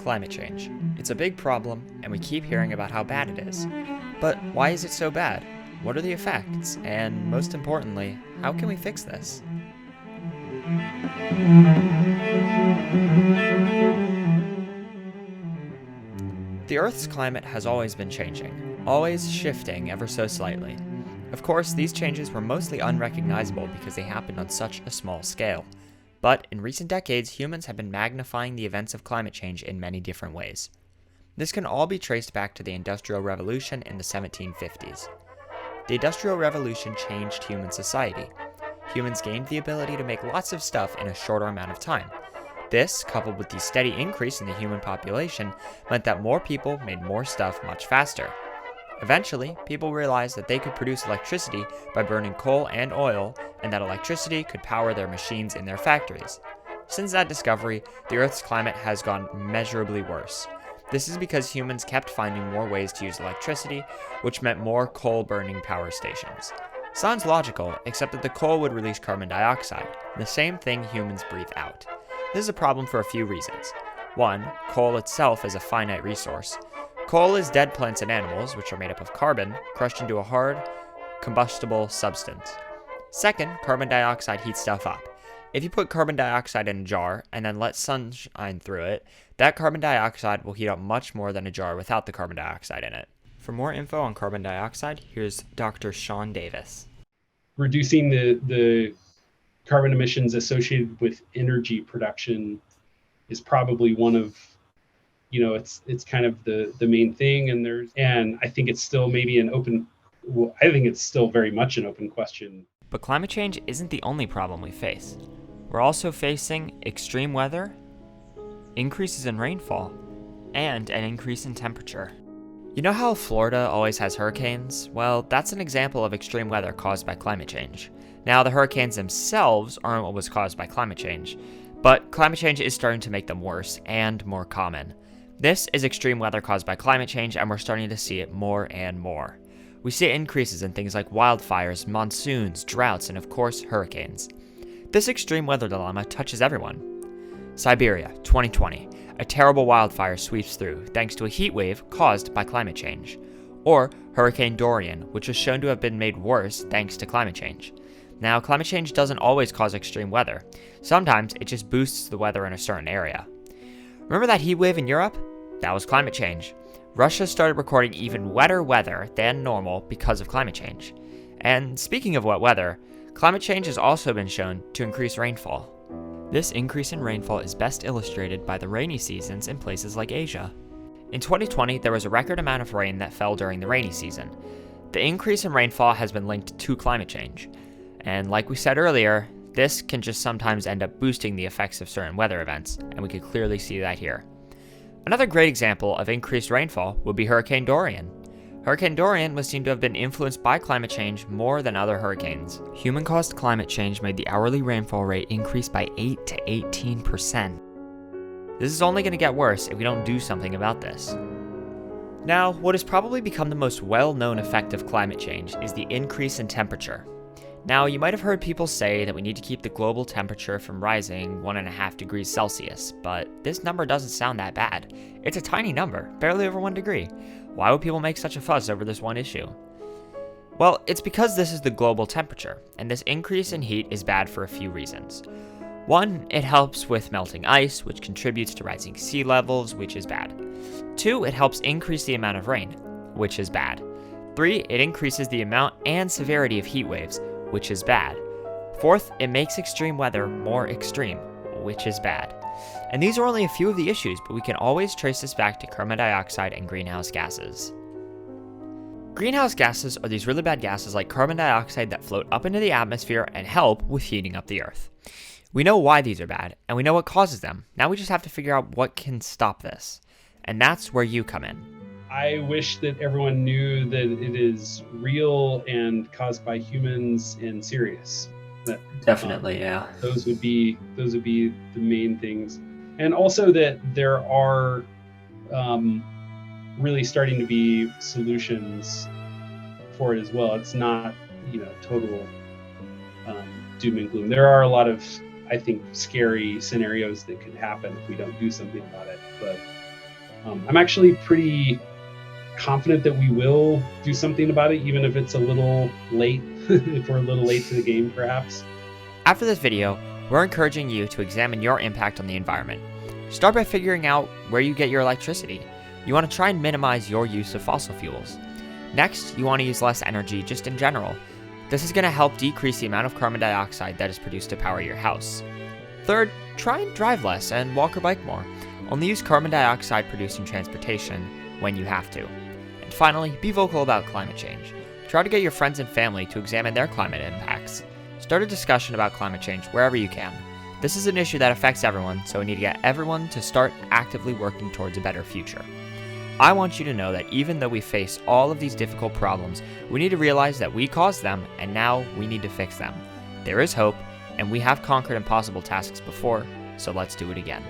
Climate change. It's a big problem, and we keep hearing about how bad it is. But why is it so bad? What are the effects? And most importantly, how can we fix this? The Earth's climate has always been changing, always shifting ever so slightly. Of course, these changes were mostly unrecognizable because they happened on such a small scale. But in recent decades, humans have been magnifying the events of climate change in many different ways. This can all be traced back to the Industrial Revolution in the 1750s. The Industrial Revolution changed human society. Humans gained the ability to make lots of stuff in a shorter amount of time. This, coupled with the steady increase in the human population, meant that more people made more stuff much faster. Eventually, people realized that they could produce electricity by burning coal and oil, and that electricity could power their machines in their factories. Since that discovery, the Earth's climate has gone measurably worse. This is because humans kept finding more ways to use electricity, which meant more coal-burning power stations. Sounds logical, except that the coal would release carbon dioxide, the same thing humans breathe out. This is a problem for a few reasons. 1. Coal itself is a finite resource. Coal is dead plants and animals, which are made up of carbon, crushed into a hard, combustible substance. 2nd, carbon dioxide heats stuff up. If you put carbon dioxide in a jar and then let sunshine through it, that carbon dioxide will heat up much more than a jar without the carbon dioxide in it. For more info on carbon dioxide, here's Dr. Sean Davis. Reducing the carbon emissions associated with energy production is probably one of, it's kind of the main thing. And I think it's still maybe I think it's still very much an open question. But climate change isn't the only problem we face. We're also facing extreme weather, increases in rainfall, and an increase in temperature. You know how Florida always has hurricanes? Well, that's an example of extreme weather caused by climate change. Now, the hurricanes themselves aren't what was caused by climate change, but climate change is starting to make them worse and more common. This is extreme weather caused by climate change, and we're starting to see it more and more. We see increases in things like wildfires, monsoons, droughts, and of course, hurricanes. This extreme weather dilemma touches everyone. Siberia, 2020. A terrible wildfire sweeps through thanks to a heat wave caused by climate change. Or Hurricane Dorian, which was shown to have been made worse thanks to climate change. Now, climate change doesn't always cause extreme weather. Sometimes it just boosts the weather in a certain area. Remember that heat wave in Europe? That was climate change. Russia started recording even wetter weather than normal because of climate change. And speaking of wet weather, climate change has also been shown to increase rainfall. This increase in rainfall is best illustrated by the rainy seasons in places like Asia. In 2020, there was a record amount of rain that fell during the rainy season. The increase in rainfall has been linked to climate change. And like we said earlier, this can just sometimes end up boosting the effects of certain weather events, and we could clearly see that here. Another great example of increased rainfall would be Hurricane Dorian. Hurricane Dorian was seen to have been influenced by climate change more than other hurricanes. Human-caused climate change made the hourly rainfall rate increase by 8 to 18%. This is only going to get worse if we don't do something about this. Now, what has probably become the most well-known effect of climate change is the increase in temperature. Now, you might have heard people say that we need to keep the global temperature from rising 1.5 degrees Celsius, but this number doesn't sound that bad. It's a tiny number, barely over 1 degree. Why would people make such a fuss over this one issue? Well, it's because this is the global temperature, and this increase in heat is bad for a few reasons. 1, it helps with melting ice, which contributes to rising sea levels, which is bad. 2, it helps increase the amount of rain, which is bad. 3, it increases the amount and severity of heat waves, which is bad. 4th, it makes extreme weather more extreme, which is bad. And these are only a few of the issues, but we can always trace this back to carbon dioxide and greenhouse gases. Greenhouse gases are these really bad gases like carbon dioxide that float up into the atmosphere and help with heating up the Earth. We know why these are bad, and we know what causes them. Now we just have to figure out what can stop this. And that's where you come in. I wish that everyone knew that it is real and caused by humans and serious. Definitely, yeah. Those would be the main things, and also that there are really starting to be solutions for it as well. It's not total doom and gloom. There are a lot of, I think, scary scenarios that could happen if we don't do something about it, but I'm actually pretty confident that we will do something about it, even if it's a little late, if we're a little late to the game, perhaps. After this video, we're encouraging you to examine your impact on the environment. Start by figuring out where you get your electricity. You want to try and minimize your use of fossil fuels. Next, you want to use less energy just in general. This is going to help decrease the amount of carbon dioxide that is produced to power your house. Third, try and drive less and walk or bike more. Only use carbon dioxide producing transportation when you have to. And finally, be vocal about climate change. Try to get your friends and family to examine their climate impacts. Start a discussion about climate change wherever you can. This is an issue that affects everyone, so we need to get everyone to start actively working towards a better future. I want you to know that even though we face all of these difficult problems, we need to realize that we caused them and now we need to fix them. There is hope, and we have conquered impossible tasks before, so let's do it again.